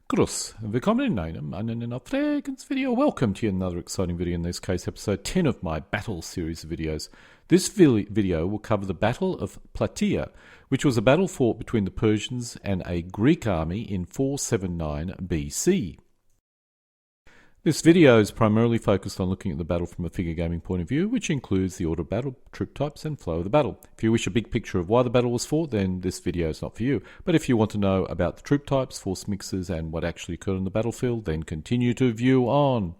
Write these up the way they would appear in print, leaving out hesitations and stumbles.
Grüß, willkommen in einem Fragrance video. Welcome to another exciting video, in this case episode 10 of my battle series of videos. This video will cover the Battle of Plataea, which was a battle fought between the Persians and a Greek army in 479 BC. This video is primarily focused on looking at the battle from a figure gaming point of view, which includes the order of battle, troop types, and flow of the battle. If you wish a big picture of why the battle was fought, then this video is not for you. But if you want to know about the troop types, force mixes, and what actually occurred on the battlefield, then continue to view on.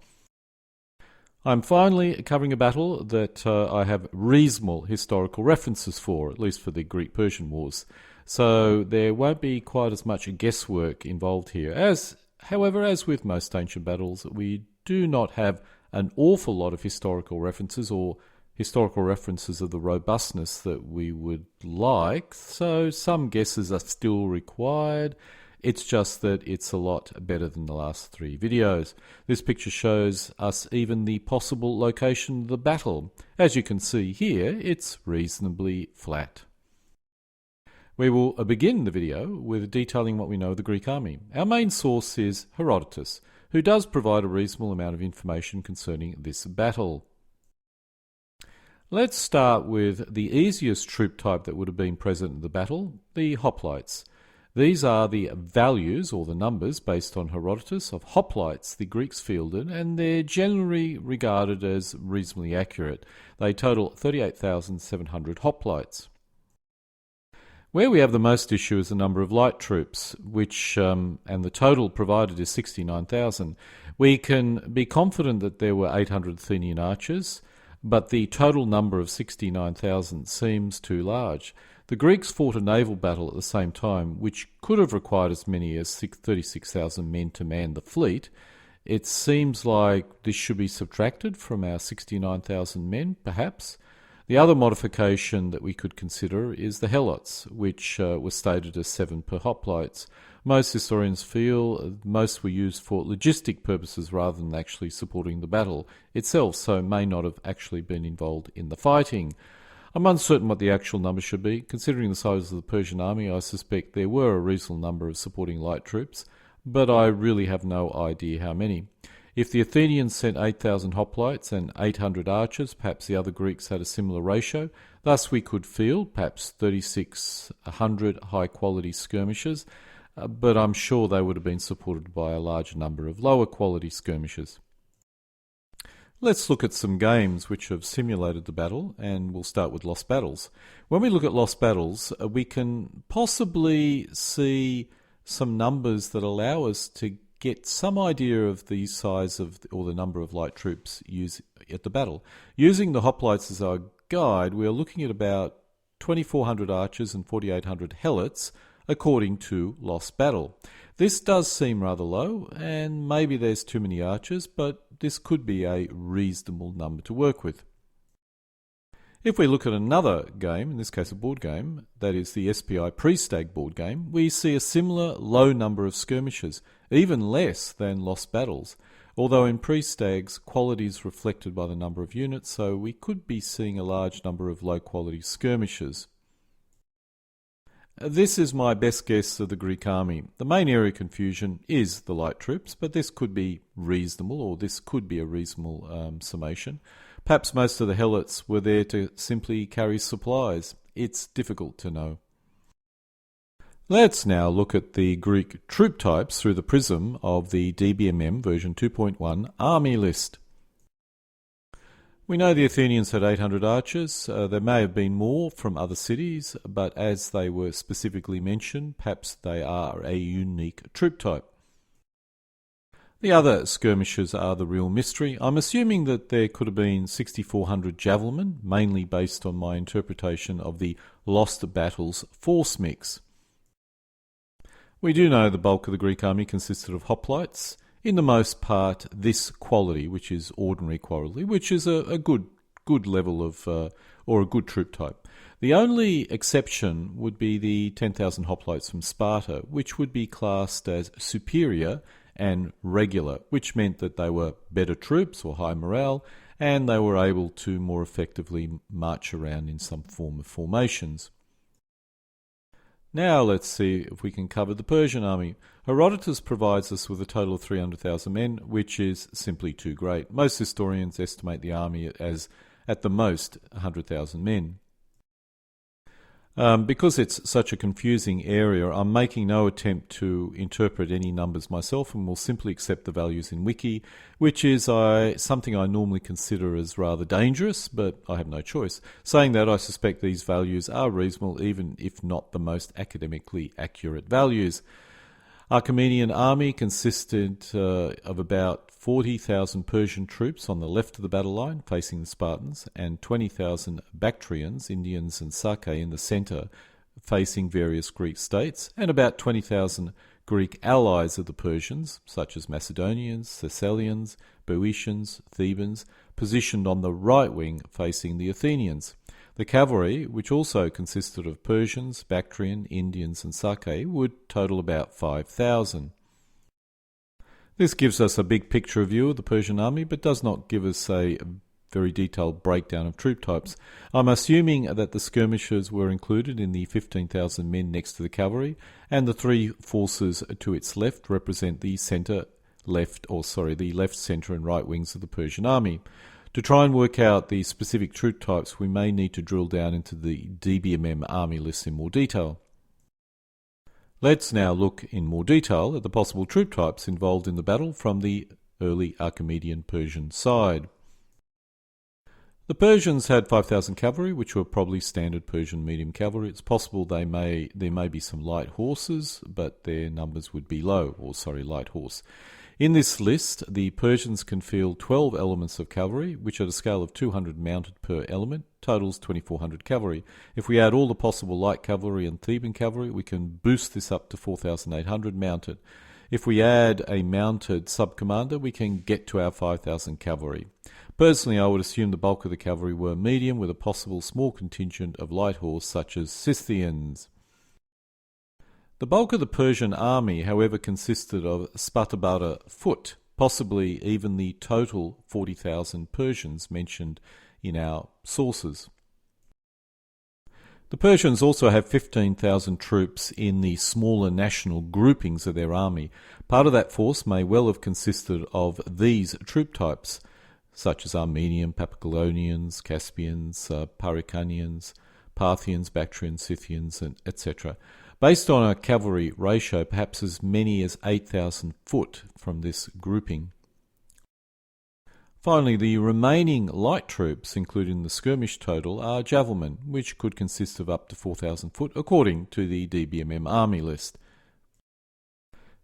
I'm finally covering a battle that I have reasonable historical references for, at least for the Greek-Persian wars. So there won't be quite as much guesswork involved here. However, as with most ancient battles, we do not have an awful lot of historical references or historical references of the robustness that we would like, so some guesses are still required. It's just that it's a lot better than the last three videos. This picture shows us even the possible location of the battle. As you can see here, it's reasonably flat. We will begin the video with detailing what we know of the Greek army. Our main source is Herodotus, who does provide a reasonable amount of information concerning this battle. Let's start with the easiest troop type that would have been present in the battle, the hoplites. These are the values, or the numbers, based on Herodotus, of hoplites the Greeks fielded, and they're generally regarded as reasonably accurate. They total 38,700 hoplites. Where we have the most issue is the number of light troops, which, and the total provided is 69,000. We can be confident that there were 800 Athenian archers, but the total number of 69,000 seems too large. The Greeks fought a naval battle at the same time, which could have required as many as 36,000 men to man the fleet. It seems like this should be subtracted from our 69,000 men, perhaps. The other modification that we could consider is the helots, which was stated as 7 per hoplites. Most historians feel most were used for logistic purposes rather than actually supporting the battle itself, so may not have actually been involved in the fighting. I'm uncertain what the actual number should be. Considering the size of the Persian army, I suspect there were a reasonable number of supporting light troops, but I really have no idea how many. If the Athenians sent 8,000 hoplites and 800 archers, perhaps the other Greeks had a similar ratio. Thus we could field perhaps 3,600 high-quality skirmishers, but I'm sure they would have been supported by a large number of lower-quality skirmishers. Let's look at some games which have simulated the battle, and we'll start with lost battles. When we look at lost battles, we can possibly see some numbers that allow us to get some idea of the size of or the number of light troops used at the battle. Using the hoplites as our guide, we are looking at about 2,400 archers and 4,800 helots, according to lost battle. This does seem rather low, and maybe there's too many archers, but this could be a reasonable number to work with. If we look at another game, in this case a board game, that is the SPI pre-stag board game, we see a similar low number of skirmishes, even less than lost battles, although in pre-stags quality is reflected by the number of units, so we could be seeing a large number of low-quality skirmishes. This is my best guess of the Greek army. The main area of confusion is the light troops, but this could be reasonable, or this could be a reasonable summation. Perhaps most of the helots were there to simply carry supplies. It's difficult to know. Let's now look at the Greek troop types through the prism of the DBMM version 2.1 army list. We know the Athenians had 800 archers. There may have been more from other cities, but as they were specifically mentioned, perhaps they are a unique troop type. The other skirmishers are the real mystery. I'm assuming that there could have been 6,400 javelin, mainly based on my interpretation of the Lost Battles force mix. We do know the bulk of the Greek army consisted of hoplites, in the most part this quality, which is ordinary quality, which is a good level of, or a good troop type. The only exception would be the 10,000 hoplites from Sparta, which would be classed as superior and regular, which meant that they were better troops or high morale, and they were able to more effectively march around in some form of formations. Now let's see if we can cover the Persian army. Herodotus provides us with a total of 300,000 men, which is simply too great. Most historians estimate the army as, at the most, 100,000 men. Because it's such a confusing area, I'm making no attempt to interpret any numbers myself and will simply accept the values in Wiki, which is something I normally consider as rather dangerous, but I have no choice. Saying that, I suspect these values are reasonable, even if not the most academically accurate values. Achaemenid army consisted of about 40,000 Persian troops on the left of the battle line facing the Spartans and 20,000 Bactrians, Indians and s5e in the centre facing various Greek states, and about 20,000 Greek allies of the Persians such as Macedonians, Thessalians, Boeotians, Thebans positioned on the right wing facing the Athenians. The cavalry, which also consisted of Persians, Bactrian, Indians and s5e, would total about 5,000. This gives us a big picture view of the Persian army, but does not give us a very detailed breakdown of troop types. I'm assuming that the skirmishers were included in the 15,000 men next to the cavalry, and the three forces to its left represent the left, centre and right wings of the Persian army. To try and work out the specific troop types, we may need to drill down into the DBMM army lists in more detail. Let's now look in more detail at the possible troop types involved in the battle from the early Achaemenian Persian side. The Persians had 5,000 cavalry, which were probably standard Persian medium cavalry. It's possible there may be some light horses, but their numbers would be light horse. In this list, the Persians can field 12 elements of cavalry, which at a scale of 200 mounted per element, totals 2,400 cavalry. If we add all the possible light cavalry and Theban cavalry, we can boost this up to 4,800 mounted. If we add a mounted sub-commander, we can get to our 5,000 cavalry. Personally, I would assume the bulk of the cavalry were medium, with a possible small contingent of light horse such as Scythians. The bulk of the Persian army, however, consisted of Spartabara foot, possibly even the total 40,000 Persians mentioned in our sources. The Persians also have 15,000 troops in the smaller national groupings of their army. Part of that force may well have consisted of these troop types, such as Armenian, Papagonians, Caspians, Parikanians, Parthians, Bactrians, Scythians, etc. Based on a cavalry ratio, perhaps as many as 8,000 foot from this grouping. Finally, the remaining light troops, including the skirmish total, are javelmen, which could consist of up to 4,000 foot, according to the DBMM army list.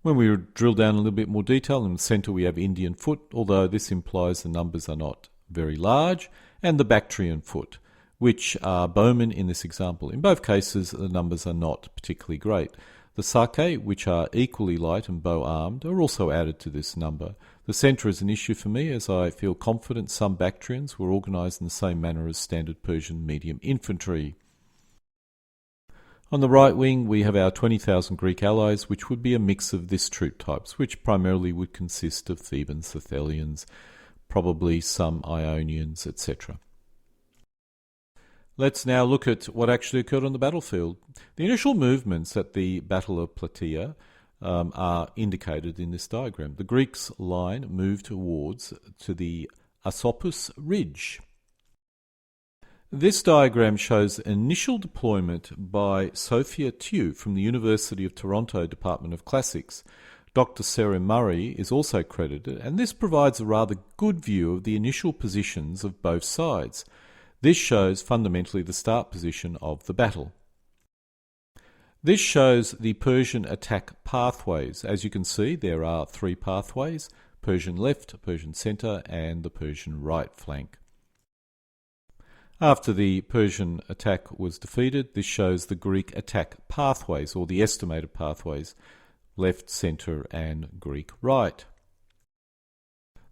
When we drill down a little bit more detail, in the centre we have Indian foot, although this implies the numbers are not very large, and the Bactrian foot, which are bowmen in this example. In both cases, the numbers are not particularly great. The s5e, which are equally light and bow-armed, are also added to this number. The centre is an issue for me, as I feel confident some Bactrians were organised in the same manner as standard Persian medium infantry. On the right wing, we have our 20,000 Greek allies, which would be a mix of this troop types, which primarily would consist of Thebans, Thessalians, probably some Ionians, etc. Let's now look at what actually occurred on the battlefield. The initial movements at the Battle of Plataea are indicated in this diagram. The Greeks' line moved to the Asopus Ridge. This diagram shows initial deployment by Sophia Tew from the University of Toronto Department of Classics. Dr. Sarah Murray is also credited, and this provides a rather good view of the initial positions of both sides. This shows fundamentally the start position of the battle. This shows the Persian attack pathways. As you can see, there are three pathways: Persian left, Persian centre, and the Persian right flank. After the Persian attack was defeated, this shows the Greek attack pathways, or the estimated pathways: left, centre, and Greek right.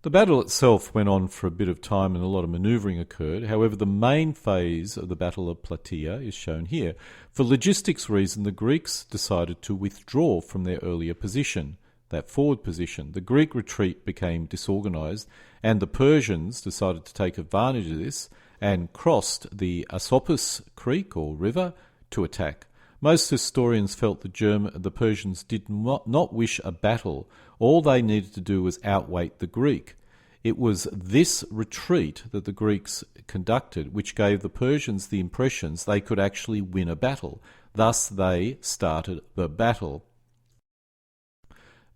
The battle itself went on for a bit of time and a lot of manoeuvring occurred. However, the main phase of the Battle of Plataea is shown here. For logistics reasons, the Greeks decided to withdraw from their earlier position, that forward position. The Greek retreat became disorganised, and the Persians decided to take advantage of this and crossed the Asopus Creek or river to attack. Most historians felt the Persians did not wish a battle. All they needed to do was outweight the Greek. It was this retreat that the Greeks conducted which gave the Persians the impressions they could actually win a battle. Thus they started the battle.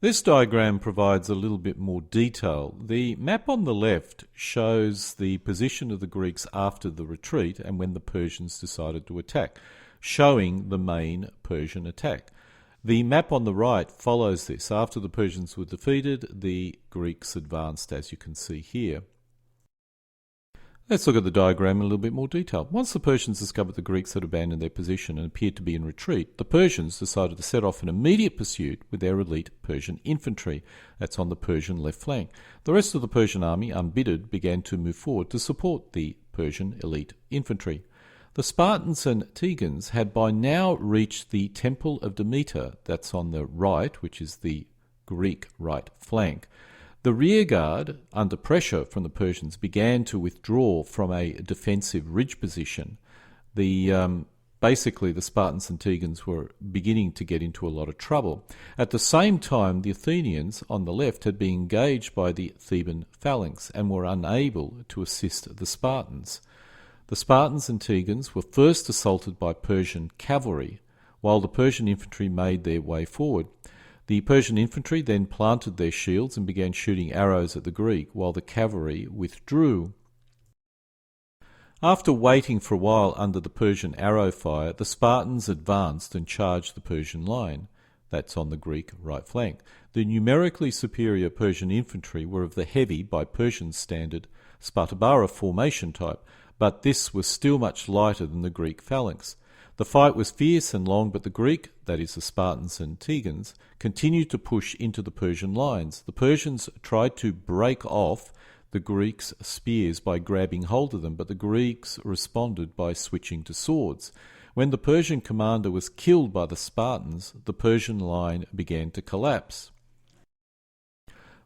This diagram provides a little bit more detail. The map on the left shows the position of the Greeks after the retreat and when the Persians decided to attack, showing the main Persian attack. The map on the right follows this. After the Persians were defeated, the Greeks advanced, as you can see here. Let's look at the diagram in a little bit more detail. Once the Persians discovered the Greeks had abandoned their position and appeared to be in retreat, the Persians decided to set off in immediate pursuit with their elite Persian infantry. That's on the Persian left flank. The rest of the Persian army, unbidden, began to move forward to support the Persian elite infantry. The Spartans and Tegans had by now reached the Temple of Demeter, that's on the right, which is the Greek right flank. The rearguard, under pressure from the Persians, began to withdraw from a defensive ridge position. Basically, the Spartans and Tegans were beginning to get into a lot of trouble. At the same time, the Athenians on the left had been engaged by the Theban phalanx and were unable to assist the Spartans. The Spartans and Tegans were first assaulted by Persian cavalry, while the Persian infantry made their way forward. The Persian infantry then planted their shields and began shooting arrows at the Greek, while the cavalry withdrew. After waiting for a while under the Persian arrow fire, the Spartans advanced and charged the Persian line. That's on the Greek right flank. The numerically superior Persian infantry were of the heavy, by Persian standard, Spartabara formation type, but this was still much lighter than the Greek phalanx. The fight was fierce and long, but the Greek, that is the Spartans and Tegans, continued to push into the Persian lines. The Persians tried to break off the Greeks' spears by grabbing hold of them, but the Greeks responded by switching to swords. When the Persian commander was killed by the Spartans, the Persian line began to collapse.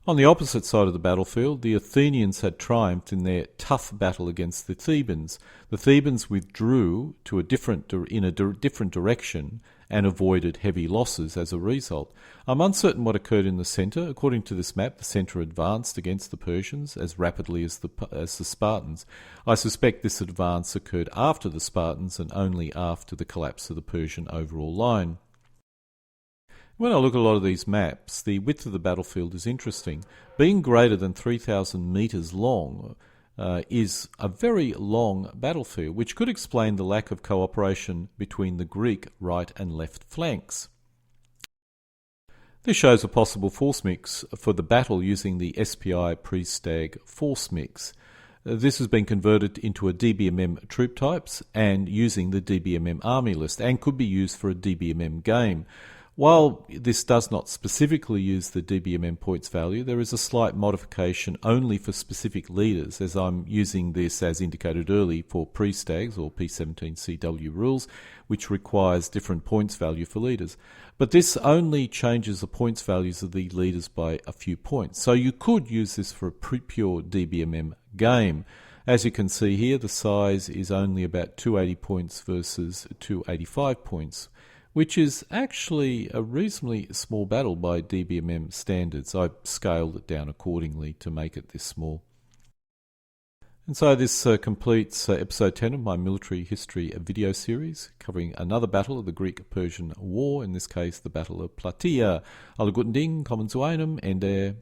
On the opposite side of the battlefield, the Athenians had triumphed in their tough battle against the Thebans. The Thebans withdrew in a different direction and avoided heavy losses as a result. I'm uncertain what occurred in the centre. According to this map, the centre advanced against the Persians as rapidly as the Spartans. I suspect this advance occurred after the Spartans and only after the collapse of the Persian overall line. When I look at a lot of these maps, the width of the battlefield is interesting. Being greater than 3,000 metres long is a very long battlefield, which could explain the lack of cooperation between the Greek right and left flanks. This shows a possible force mix for the battle using the SPI pre-Stag force mix. This has been converted into a DBMM troop types and using the DBMM army list, and could be used for a DBMM game. While this does not specifically use the DBMM points value, there is a slight modification only for specific leaders, as I'm using this as indicated early for pre-stags or P17CW rules, which requires different points value for leaders. But this only changes the points values of the leaders by a few points. So you could use this for a pure DBMM game. As you can see here, the size is only about 280 points versus 285 points, which is actually a reasonably small battle by DBMM standards. I scaled it down accordingly to make it this small. And so this completes episode 10 of my military history video series, covering another battle of the Greek-Persian War, in this case the Battle of Plataea. Alle guten Dinge, kommen zu einem Ende.